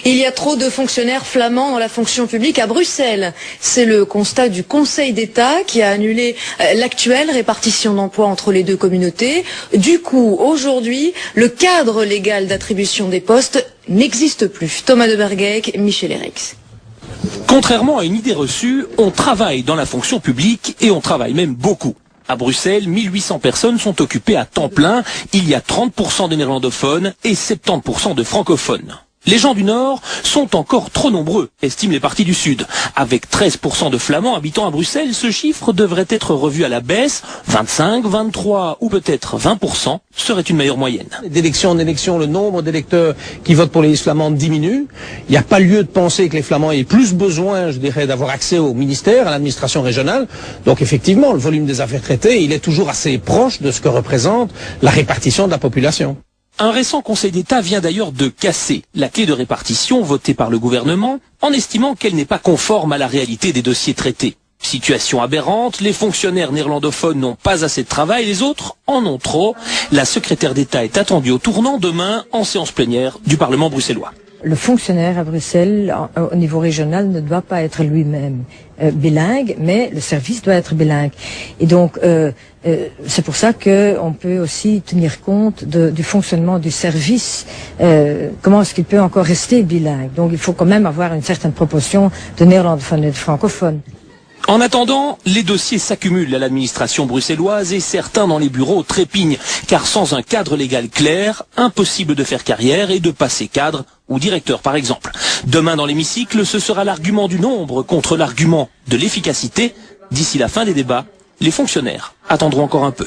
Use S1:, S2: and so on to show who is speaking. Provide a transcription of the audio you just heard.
S1: Il y a trop de fonctionnaires flamands dans la fonction publique à Bruxelles. C'est le constat du Conseil d'État qui a annulé l'actuelle répartition d'emplois entre les deux communautés. Du coup, aujourd'hui, le cadre légal d'attribution des postes n'existe plus. Thomas de Bergeyck, Michel Erex.
S2: Contrairement à une idée reçue, on travaille dans la fonction publique et on travaille même beaucoup. À Bruxelles, 1800 personnes sont occupées à temps plein. Il y a 30% de néerlandophones et 70% de francophones. Les gens du Nord sont encore trop nombreux, estiment les partis du Sud. Avec 13% de Flamands habitant à Bruxelles, ce chiffre devrait être revu à la baisse. 25, 23 ou peut-être 20% serait une meilleure moyenne.
S3: D'élection en élection, le nombre d'électeurs qui votent pour les Flamands diminue. Il n'y a pas lieu de penser que les Flamands aient plus besoin, je dirais, d'avoir accès au ministère, à l'administration régionale. Donc effectivement, le volume des affaires traitées, il est toujours assez proche de ce que représente la répartition de la population.
S2: Un récent Conseil d'État vient d'ailleurs de casser la clé de répartition votée par le gouvernement en estimant qu'elle n'est pas conforme à la réalité des dossiers traités. Situation aberrante, les fonctionnaires néerlandophones n'ont pas assez de travail, les autres en ont trop. La secrétaire d'État est attendue au tournant demain en séance plénière du Parlement bruxellois.
S4: Le fonctionnaire à Bruxelles, au niveau régional, ne doit pas être lui-même bilingue, mais le service doit être bilingue. Et donc, c'est pour ça qu'on peut aussi tenir compte du fonctionnement du service. Comment est-ce qu'il peut encore rester bilingue? Donc, il faut quand même avoir une certaine proportion de néerlandophones et de francophones.
S2: En attendant, les dossiers s'accumulent à l'administration bruxelloise et certains dans les bureaux trépignent, car sans un cadre légal clair, impossible de faire carrière et de passer cadre ou directeur par exemple. Demain dans l'hémicycle, ce sera l'argument du nombre contre l'argument de l'efficacité. D'ici la fin des débats, les fonctionnaires attendront encore un peu.